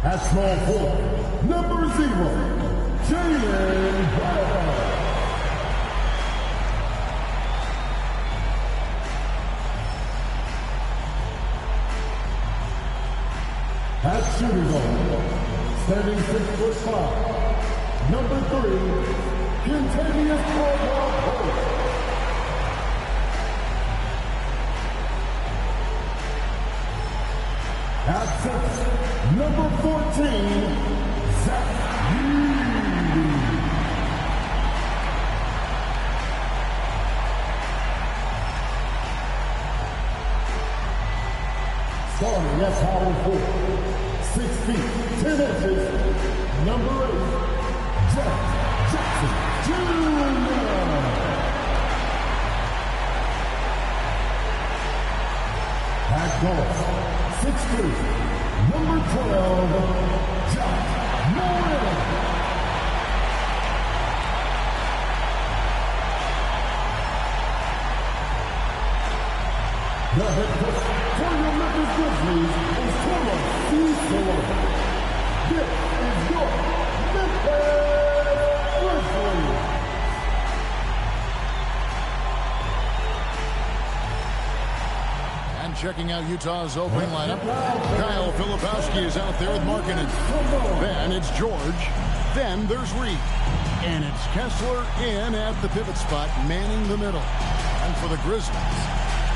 At small forward, number 0, Jalen Brown. At shooting guard, standing 6'5", number 3, Kentavious Caldwell-Pope. At 6, number 14, Zach Edey. Starting at power forward, 6 feet, 10 inches, number 8, Jack Jackson Jr. At guard, 6'3", number 12, John Morant. The head coach for your Memphis Grizzlies is Carlos C. Sullivan. This is your Memphis Grizzlies. And checking out Utah's opening lineup, Kyle Filipowski is out there with Markkanen. Then it's George. Then there's Reed. And it's Kessler in at the pivot spot, manning the middle. And for the Grizzlies,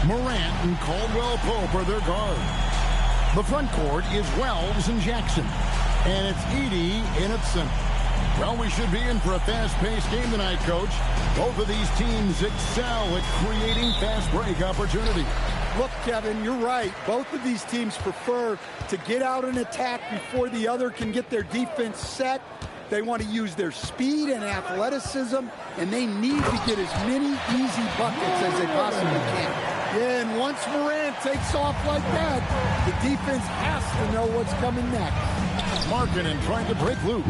Morant and Caldwell-Pope are their guard. The front court is Wells and Jackson. And it's Edey in at center. Well, we should be in for a fast-paced game tonight, Coach. Both of these teams excel at creating fast break opportunities. Look, Kevin, you're right. Both of these teams prefer to get out and attack before the other can get their defense set. They want to use their speed and athleticism, and they need to get as many easy buckets as they possibly can. Yeah, and once Morant takes off like that, the defense has to know what's coming next. Markkanen trying to break loose,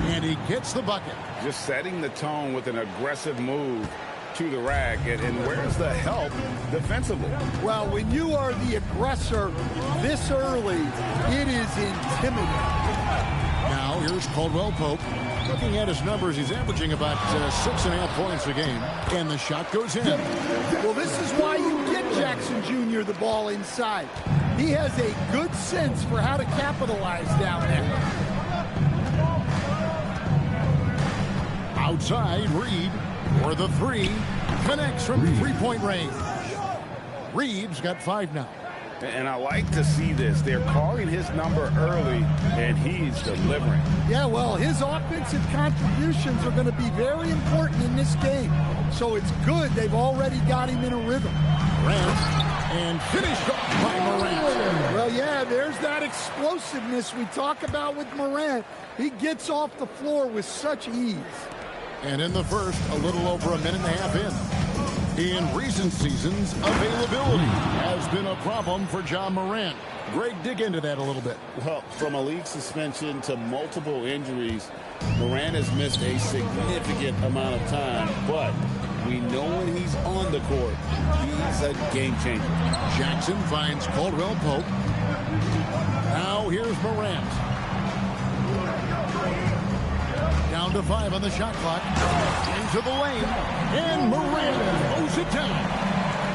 and he gets the bucket. Just setting the tone with an aggressive move to the rack, and where's the help defensively? Well, when you are the aggressor this early, it is intimidating. Now, here's Caldwell-Pope. Looking at his numbers, he's averaging about 6.5 points a game. And the shot goes in. Well, this is why you get Jackson Jr. the ball inside. He has a good sense for how to capitalize down there. Outside, Reed for the 3. Connects from three-point range. Reed's got 5 now. And I like to see this. They're calling his number early, and he's delivering. Yeah, well, his offensive contributions are going to be very important in this game. So it's good they've already got him in a rhythm. Morant, and finished off by Morant. Well, yeah, there's that explosiveness we talk about with Morant. He gets off the floor with such ease. And in the first, a little over a minute and a half in. In recent seasons, availability has been a problem for John Morant. Greg, dig into that a little bit. Well, from a league suspension to multiple injuries, Morant has missed a significant amount of time, but we know when he's on the court, he's a game changer. Jackson finds Caldwell-Pope. Now here's Morant. Down to 5 on the shot clock. Into the lane. And Morant mows it down.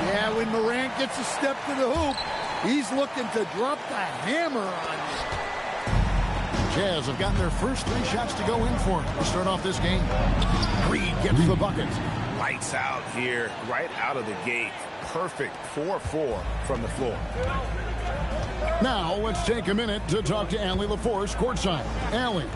Yeah, when Morant gets a step to the hoop, he's looking to drop the hammer on you. Jazz have gotten their first 3 shots to go in for him to start off this game. Reed gets the bucket. Lights out here, right out of the gate. Perfect 4-4 from the floor. Now let's take a minute to talk to Allie LaForce courtside. Allie.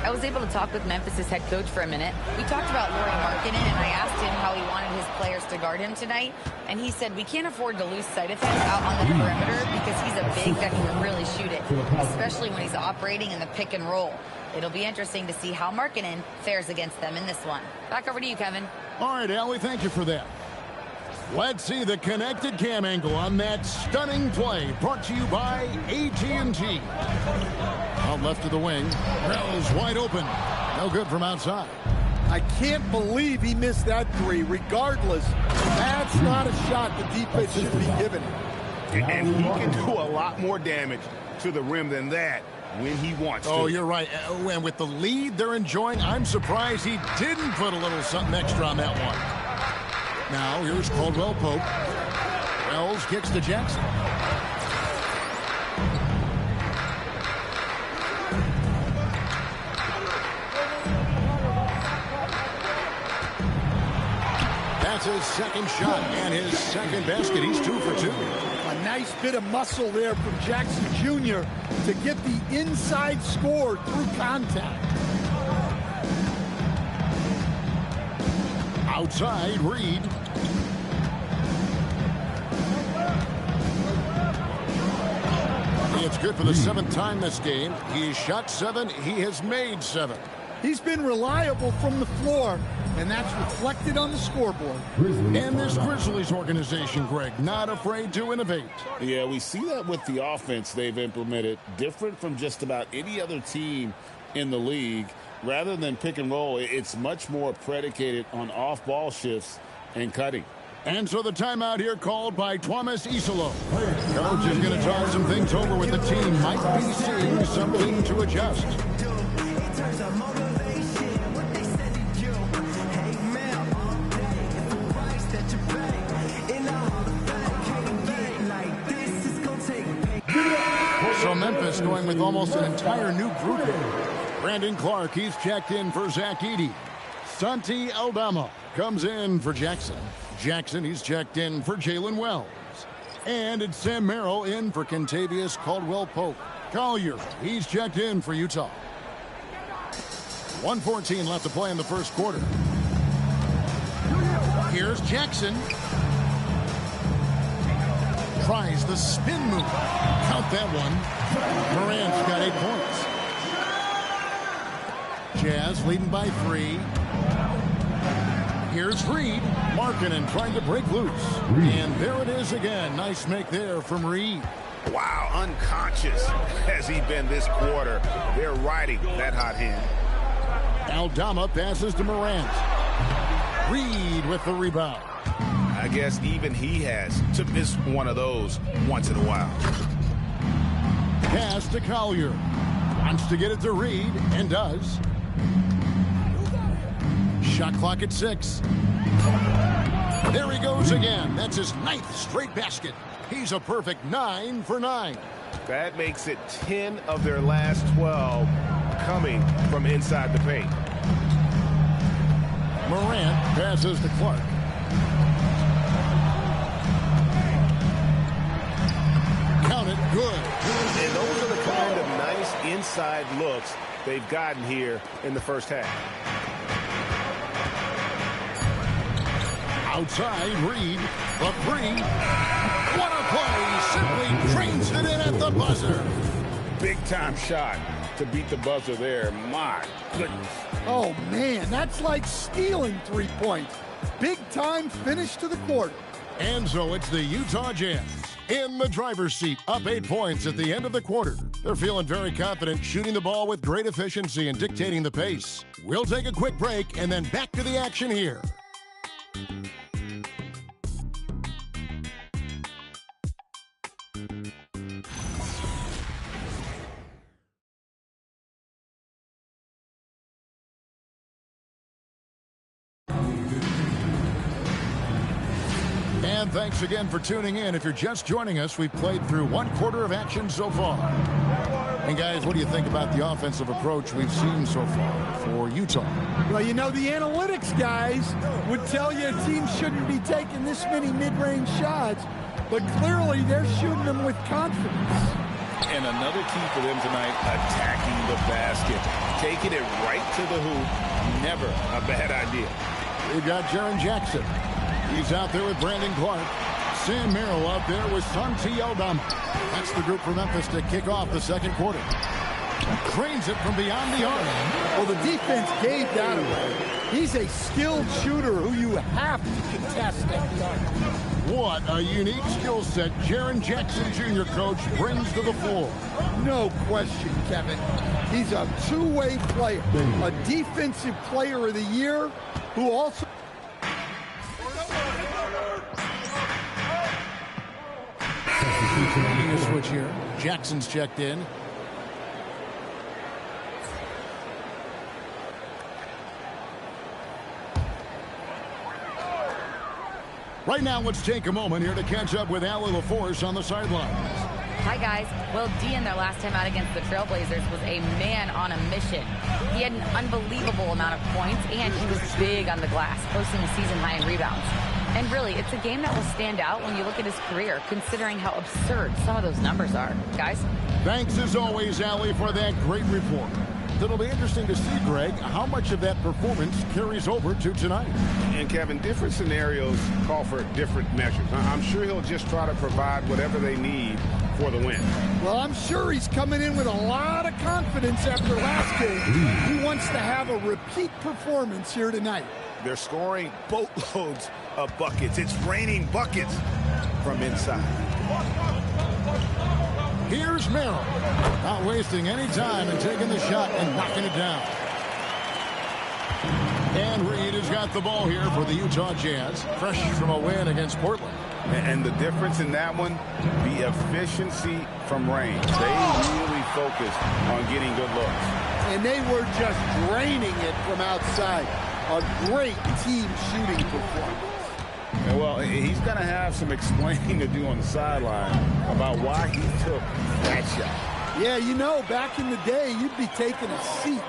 I was able to talk with Memphis' head coach for a minute. We talked about Lauri Markkanen, and I asked him how he wanted his players to guard him tonight. And he said, we can't afford to lose sight of him out on the perimeter because he's a big that can really shoot it, especially when he's operating in the pick and roll. It'll be interesting to see how Markkanen fares against them in this one. Back over to you, Kevin. All right, Allie, thank you for that. Let's see the connected cam angle on that stunning play, brought to you by AT&T. Out left of the wing, Wells wide open. No good from outside. I can't believe he missed that 3. Regardless, that's not a shot the defense should be giving him. And he can do a lot more damage to the rim than that when he wants to. Oh, you're right. And with the lead they're enjoying, I'm surprised he didn't put a little something extra on that one. Now, here's Caldwell Pope. Wells kicks to Jackson. That's his second shot and his second basket. He's 2 for 2. A nice bit of muscle there from Jackson Jr. to get the inside score through contact. Outside, Reed. It's good for the 7th time this game. He's shot 7. He has made 7. He's been reliable from the floor, and that's reflected on the scoreboard. And this Grizzlies organization, Greg, not afraid to innovate. Yeah, we see that with the offense they've implemented, different from just about any other team in the league. Rather than pick and roll, it's much more predicated on off-ball shifts and cutting. And so the timeout here called by Thomas Isolo. Coach is going to talk some things over with the team. Might be seeing something to adjust. So Memphis going with almost an entire new group here. Brandon Clark, he's checked in for Zach Edey. Santi Aldama comes in for Jackson. Jackson, he's checked in for Jalen Wells. And it's Sam Merrill in for Kentavious Caldwell-Pope. Collier, he's checked in for Utah. 1:14 left to play in the first quarter. Here's Jackson. Tries the spin move. Count that one. Morant's got 8 points. Jazz leading by 3. Here's Reed. Markkanen trying to break loose. And there it is again. Nice make there from Reed. Wow, unconscious has he been this quarter. They're riding that hot hand. Aldama passes to Morant. Reed with the rebound. I guess even he has to miss one of those once in a while. Pass to Collier. Wants to get it to Reed, and does. Shot clock at 6. There he goes again. That's his 9th straight basket. He's a perfect 9 for 9. That makes it 10 of their last 12 coming from inside the paint. Morant passes to Clark. Count it, good. And those are the kind of nice inside looks they've gotten here in the first half. Outside, Reed, the 3. What a play! Simply trains it in at the buzzer. Big time shot to beat the buzzer there. My goodness. Oh, man, that's like stealing 3 points. Big time finish to the quarter. And so it's the Utah Jazz in the driver's seat, up 8 points at the end of the quarter. They're feeling very confident, shooting the ball with great efficiency and dictating the pace. We'll take a quick break and then back to the action here. And thanks again for tuning in. If you're just joining us, we've played through 1 quarter of action so far. And guys, what do you think about the offensive approach we've seen so far for Utah? Well, you know, the analytics guys would tell you a team shouldn't be taking this many mid-range shots, but clearly they're shooting them with confidence. And another key for them tonight, attacking the basket. Taking it right to the hoop, never a bad idea. We've got Jaren Jackson. He's out there with Brandon Clark. Sam Merrill out there with Santi Aldama. That's the group for Memphis to kick off the second quarter. Trains it from beyond the arc. Well, the defense gave that away. He's a skilled shooter who you have to contest at the arc. What a unique skill set Jaren Jackson Jr. coach brings to the floor. No question, Kevin. He's a two-way player, a defensive player of the year who also... Switch here. Jackson's checked in. Right now, let's take a moment here to catch up with Allie LaForce on the sidelines. Hi, guys. Will Dean, their last time out against the Trailblazers, was a man on a mission. He had an unbelievable amount of points, and he was big on the glass, posting a season high in rebounds. And really, it's a game that will stand out when you look at his career, considering how absurd some of those numbers are. Guys? Thanks, as always, Allie, for that great report. It'll be interesting to see, Greg, how much of that performance carries over to tonight. And, Kevin, different scenarios call for different measures. I'm sure he'll just try to provide whatever they need for the win. Well, I'm sure he's coming in with a lot of confidence after last game. He wants to have a repeat performance here tonight. They're scoring boatloads of buckets. It's raining buckets from inside. Here's Merrill. Not wasting any time and taking the shot and knocking it down. And Reed has got the ball here for the Utah Jazz, fresh from a win against Portland. And the difference in that one, the efficiency from Rain. They really focused on getting good looks. And they were just draining it from outside. A great team shooting performance. Well, he's going to have some explaining to do on the sideline about why he took that shot. Yeah, you know, back in the day, you'd be taking a seat.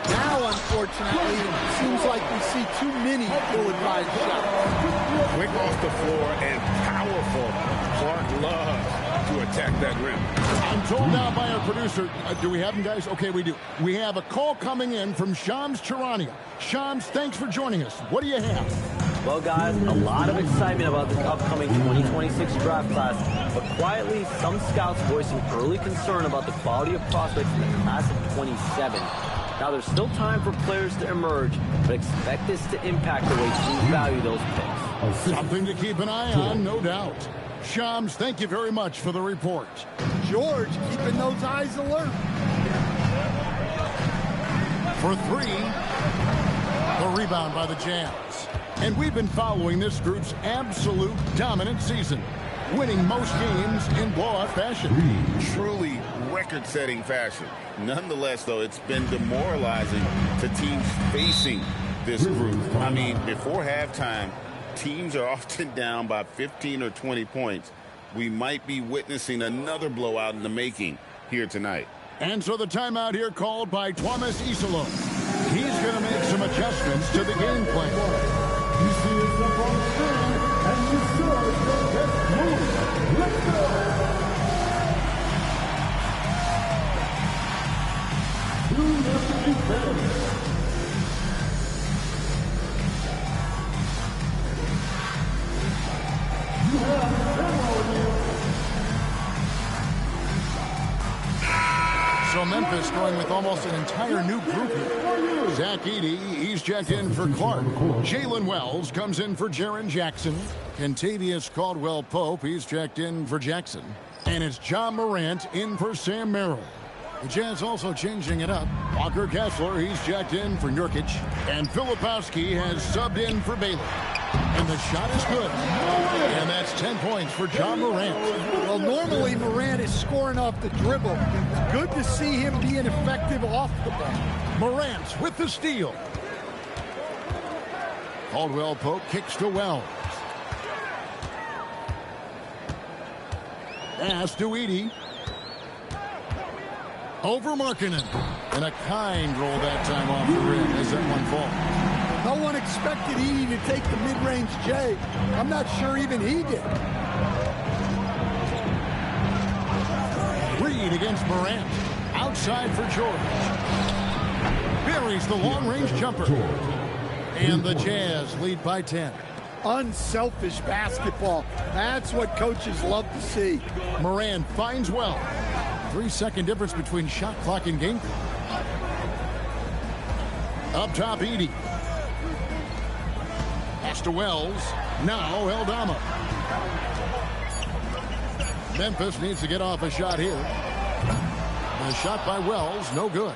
Now, unfortunately, it seems like we see too many ill-advised shots. Quick off the floor and powerful. Clark loves to attack that rim. I'm told now by our producer, do we have him, guys? Okay, we do. We have a call coming in from Shams Charania. Shams, thanks for joining us. What do you have? Well, guys, a lot of excitement about the upcoming 2026 draft class, but quietly, some scouts voicing early concern about the quality of prospects in the class of 27. Now, there's still time for players to emerge, but expect this to impact the way teams value those picks. Something to keep an eye on, no doubt. Shams, thank you very much for the report. George keeping those eyes alert. For three, the rebound by the Jazz. And we've been following this group's absolute dominant season, winning most games in blowout fashion. Truly record-setting fashion. Nonetheless, though, it's been demoralizing to teams facing this group. I mean, before halftime, teams are often down by 15 or 20 points. We might be witnessing another blowout in the making here tonight. And so the timeout here called by Thomas Isolo. He's going to make some adjustments to the game plan. You see us up on screen, and you saw your best move. Let's go! Who has to defend? You have demo. So Memphis going with almost an entire new group here. Zach Edey, he's checked in for Clark. Jalen Wells comes in for Jaren Jackson. Kentavious Caldwell-Pope, he's checked in for Jackson. And it's John Morant in for Sam Merrill. The Jazz also changing it up. Walker Kessler, he's checked in for Nurkic. And Filipowski has subbed in for Baylor. And the shot is good. And that's 10 points for John Morant. Well, normally Morant is scoring off the dribble. Good to see him being effective off the ball. Morant with the steal. Caldwell-Pope kicks to Wells. Pass to Edey. Over Markkanen. And a kind roll that time off the rim as that one falls. No one expected Edey to take the mid-range J. I'm not sure even he did. Reed against Morant. Outside for George. Buries the long-range jumper. And the Jazz lead by 10. Unselfish basketball. That's what coaches love to see. Morant finds Wells. 3-second difference between shot clock and game clock. Up top, Edey. Pass to Wells. Now Eldama. Memphis needs to get off a shot here. A shot by Wells, no good.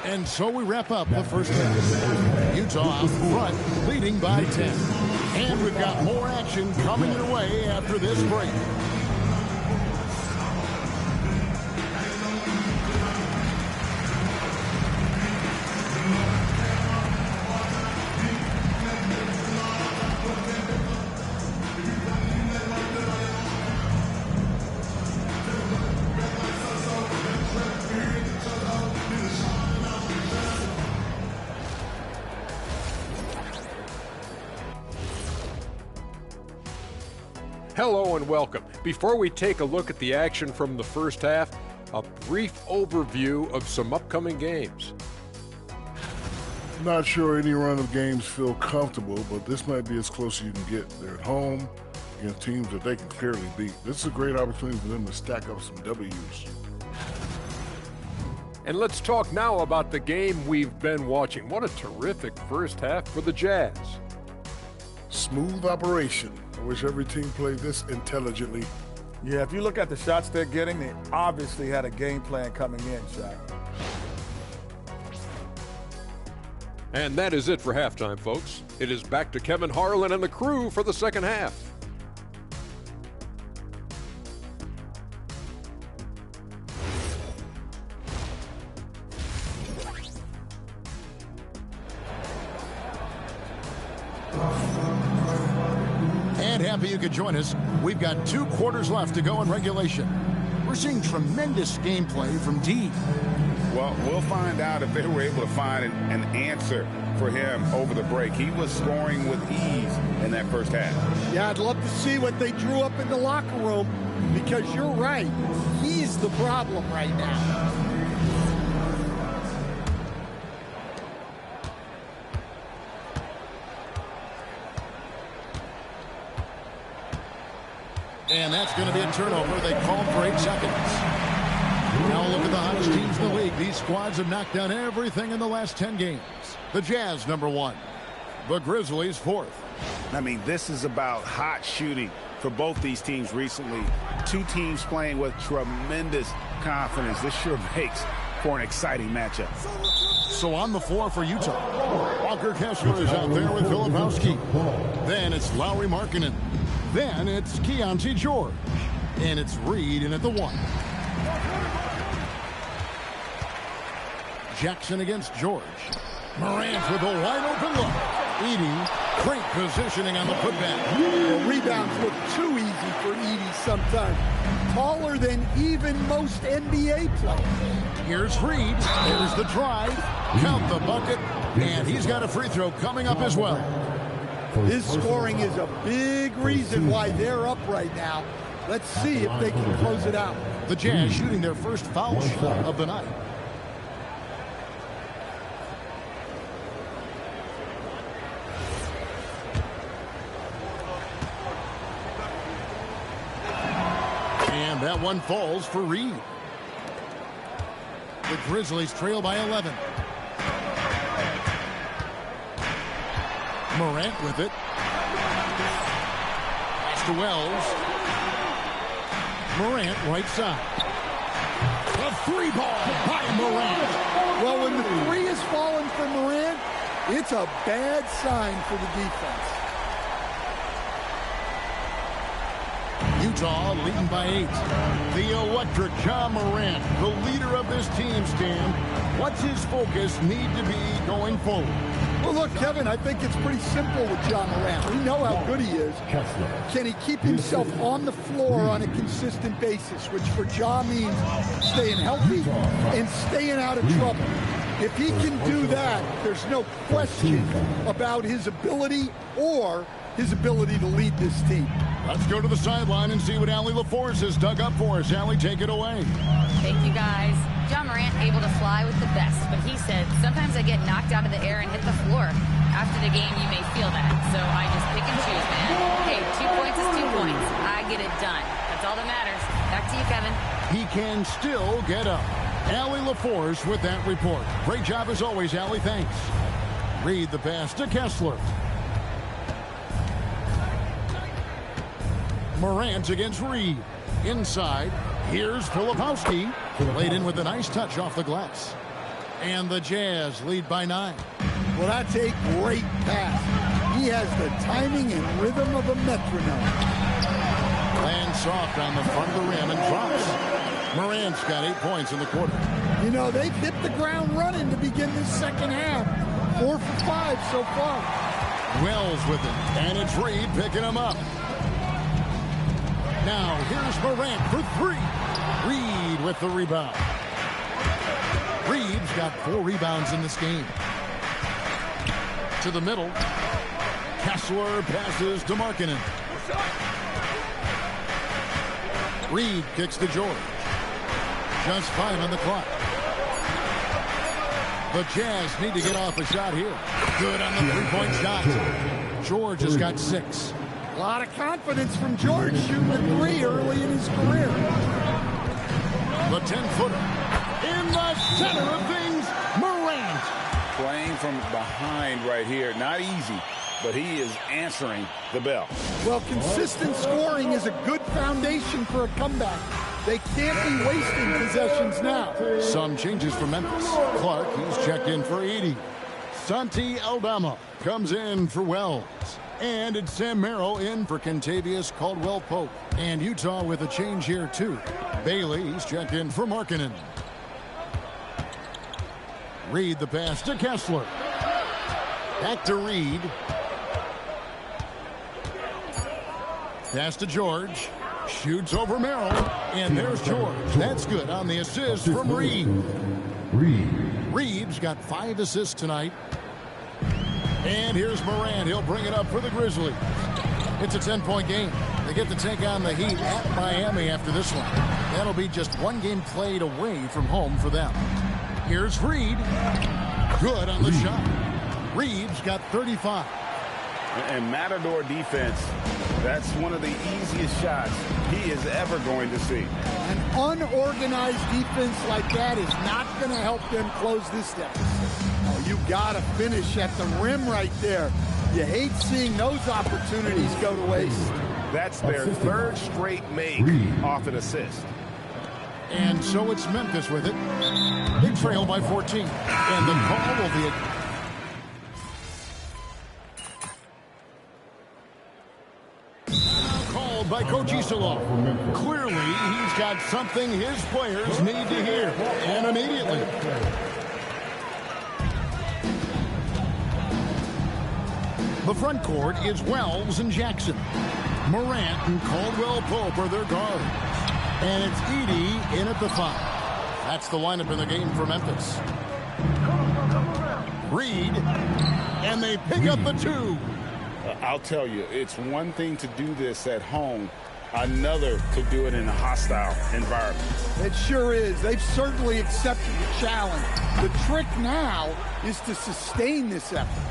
And so we wrap up the first half. Utah out front, leading by 10. And we've got more action coming your way after this break. Hello and welcome. Before we take a look at the action from the first half, a brief overview of some upcoming games. Not sure any run of games feel comfortable, but this might be as close as you can get. They're at home against teams that they can clearly beat. This is a great opportunity for them to stack up some W's. And let's talk now about the game we've been watching. What a terrific first half for the Jazz. Smooth operation. I wish every team played this intelligently. Yeah, if you look at the shots they're getting, they obviously had a game plan coming in, Shaq. And that is it for halftime, folks. It is back to Kevin Harlan and the crew for the second half. And happy you could join us. We've got 2 quarters left to go in regulation. We're seeing tremendous gameplay from D. Well, we'll find out if they were able to find an answer for him over the break. He was scoring with ease in that first half. Yeah, I'd love to see what they drew up in the locker room, because you're right. He's the problem right now. And that's going to be a turnover. They called for 8 seconds. Now look at the hottest teams in the league. These squads have knocked down everything in the last 10 games. The Jazz, number 1. The Grizzlies, 4th. I mean, this is about hot shooting for both these teams recently. 2 teams playing with tremendous confidence. This sure makes for an exciting matchup. So on the floor for Utah, Walker Kessler is out there with Filipowski. Then it's Lauri Markkanen. Then it's Keontae George. And it's Reed in at the 1. Jackson against George. Morant with a wide open look. Edey, great positioning on the putback. The rebounds look too easy for Edey sometimes. Taller than even most NBA players. Here's Reed. There's the drive. Count the bucket. And he's got a free throw coming up as well. His scoring is a big reason why they're up right now. Let's see if they can close it out. The Jazz shooting their first foul shot of the night. And that one falls for Reed. The Grizzlies trail by 11. Morant with it. Pass to Wells. Morant right side. A 3 ball by Morant. Well, when the 3 is falling for Morant, it's a bad sign for the defense. Utah leading by 8. The electric Ja Morant, the leader of this team, Stan. What's his focus need to be going forward? Well, look, Kevin, I think it's pretty simple with Ja Morant. We know how good he is. Can he keep himself on the floor on a consistent basis, which for Ja means staying healthy and staying out of trouble. If he can do that, there's no question about his ability or his ability to lead this team. Let's go to the sideline and see what Allie LaForce has dug up for us. Allie, take it away. Thank you, guys. Ja Morant able to fly with the best, but he said, sometimes I get knocked out of the air and hit the floor. After the game, you may feel that, so I just pick and choose, man. Hey, 2 points is 2 points. I get it done. That's all that matters. Back to you, Kevin. He can still get up. Allie LaForce with that report. Great job as always, Allie. Thanks. Reed the pass to Kessler. Morant against Reed. Inside. Here's Filipowski. Laid in with a nice touch off the glass. And the Jazz lead by 9. Well, that's a great pass. He has the timing and rhythm of a metronome. Lands soft on the front of the rim and drops. Morant's got 8 points in the quarter. You know, they've hit the ground running to begin this second half. 4 for 5 so far. Wells with it. And it's Reed picking him up. Now, here's Morant for 3. Reed with the rebound. Reed's got 4 rebounds in this game. To the middle. Kessler passes to Markkanen. Reed kicks to George. Just 5 on the clock. The Jazz need to get off a shot here. Good on the three-point shot. George has got 6. A lot of confidence from George shooting a 3 early in his career. The 10-footer in the center of things, Morant. Playing from behind right here. Not easy, but he is answering the bell. Well, consistent scoring is a good foundation for a comeback. They can't be wasting possessions now. Some changes for Memphis. Clark, he's checked in for 80. Santi Aldama comes in for Wells. And it's Sam Merrill in for Kentavious Caldwell-Pope. And Utah with a change here, too. Bailey, he's checked in for Markkanen. Reed the pass to Kessler. Back to Reed. Pass to George. Shoots over Merrill. And there's George. That's good on the assist from Reed. Reed's got 5 assists tonight. And here's Morant. He'll bring it up for the Grizzlies. It's a 10-point game. They get to take on the Heat at Miami after this one. That'll be just 1 game played away from home for them. Here's Reed. Good on the shot. Reed's got 35. And Matador defense, that's one of the easiest shots he is ever going to see. An unorganized defense like that is not going to help them close this deficit. Oh, you got to finish at the rim right there. You hate seeing those opportunities go to waste. That's their 3rd straight make off an assist. And so it's Memphis with it. They trail by 14. And the call will be called by Coach Isilov. Clearly, he's got something his players need to hear. And immediately. The front court is Wells and Jackson. Morant and Caldwell-Pope are their guards. And it's Edey in at the 5. That's the lineup in the game for Memphis. Reed, and they pick up the 2. I'll tell you, it's one thing to do this at home, another to do it in a hostile environment. It sure is. They've certainly accepted the challenge. The trick now is to sustain this effort.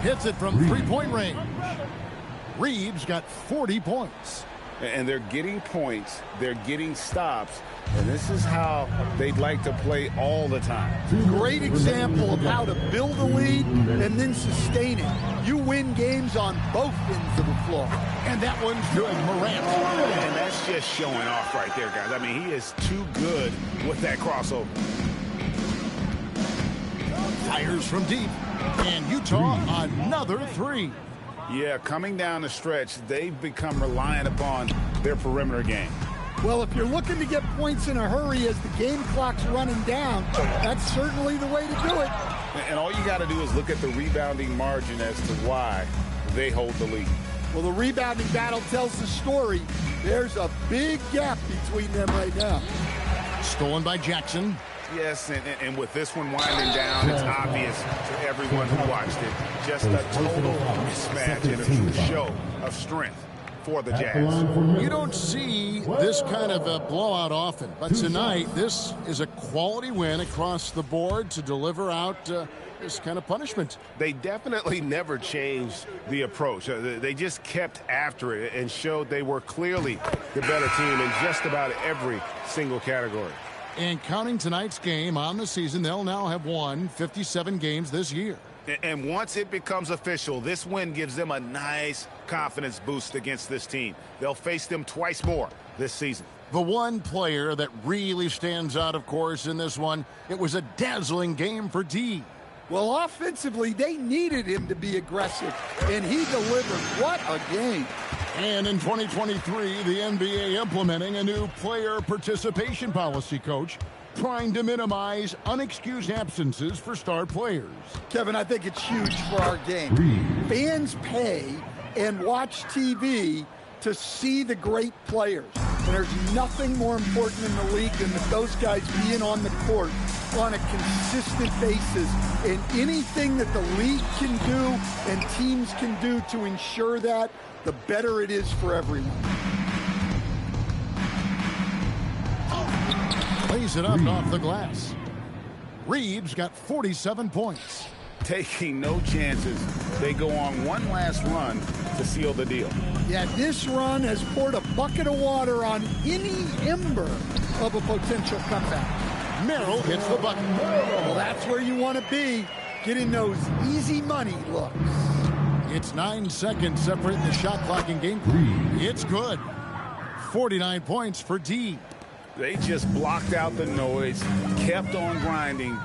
Hits it from 3-point range. Reed's got 40 points. And they're getting points. They're getting stops. And this is how they'd like to play all the time. Great example of how to build a lead and then sustain it. You win games on both ends of the floor. And that one's good, Morant. And that's just showing off right there, guys. I mean, he is too good with that crossover. Fires from deep. And Utah, another 3. Yeah, coming down the stretch, they've become reliant upon their perimeter game. Well, if you're looking to get points in a hurry as the game clock's running down, that's certainly the way to do it. And all you got to do is look at the rebounding margin as to why they hold the lead. Well, the rebounding battle tells the story. There's a big gap between them right now. Stolen by Jackson. Yes, and with this one winding down, it's obvious to everyone who watched it. Just a total mismatch and a true show of strength for the Jazz. You don't see this kind of a blowout often, but tonight this is a quality win across the board to deliver out this kind of punishment. They definitely never changed the approach. They just kept after it and showed they were clearly the better team in just about every single category. And counting tonight's game on the season, they'll now have won 57 games this year. And once it becomes official, this win gives them a nice confidence boost against this team. They'll face them twice more this season. The one player that really stands out, of course, in this one, it was a dazzling game for D. Well, offensively, they needed him to be aggressive, and he delivered. What a game. And in 2023, the NBA implementing a new player participation policy, Coach. trying to minimize unexcused absences for star players. Kevin, I think it's huge for our game. Fans pay and watch TV to see the great players. And there's nothing more important in the league than those guys being on the court on a consistent basis. And anything that the league can do and teams can do to ensure that, the better it is for everyone. Plays it up off the glass. Reeves got 47 points. Taking no chances. They go on one last run to seal the deal. Yeah, this run has poured a bucket of water on any ember of a potential comeback. Merrill hits the bucket. Well, that's where you want to be, getting those easy money looks. It's 9 seconds separating the shot clock and game. It's good. 49 points for D. They just blocked out the noise, kept on grinding,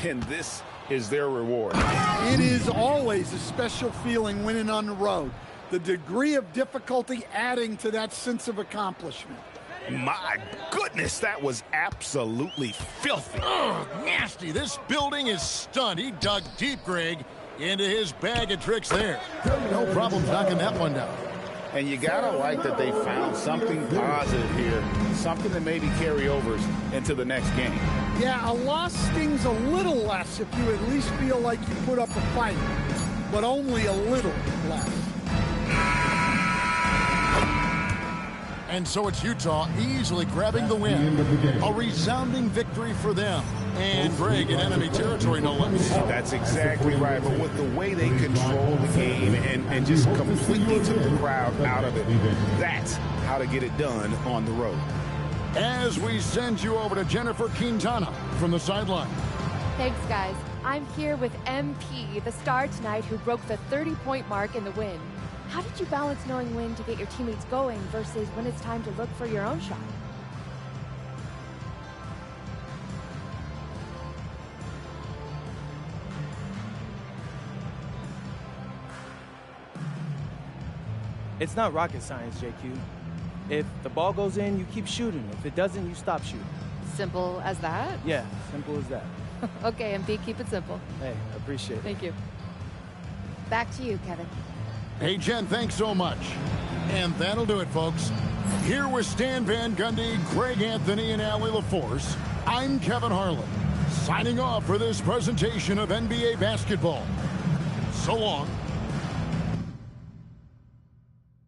and this is their reward. It is always a special feeling winning on the road. The degree of difficulty adding to that sense of accomplishment. My goodness, that was absolutely filthy. Ugh, nasty. This building is stunned. He dug deep, Greg, into his bag of tricks there. No problem knocking that one down. And you gotta like that they found something positive here, something that maybe carryovers into the next game. Yeah, a loss stings a little less if you at least feel like you put up a fight, but only a little less. And so it's Utah easily grabbing the win. A resounding victory for them. And Greg in enemy territory, no less. That's exactly right. But with the way they control the game and just completely took the crowd out of it, that's how to get it done on the road. As we send you over to Jennifer Quintana from the sideline. Thanks, guys. I'm here with MP, the star tonight who broke the 30-point mark in the win. How did you balance knowing when to get your teammates going versus when it's time to look for your own shot? It's not rocket science, JQ. If the ball goes in, you keep shooting. If it doesn't, you stop shooting. Simple as that? Yeah, simple as that. Okay, MP, keep it simple. Hey, I appreciate it. Thank you. Back to you, Kevin. Hey, Jen, thanks so much. And that'll do it, folks. Here with Stan Van Gundy, Greg Anthony, and Allie LaForce, I'm Kevin Harlan, signing off for this presentation of NBA basketball. So long.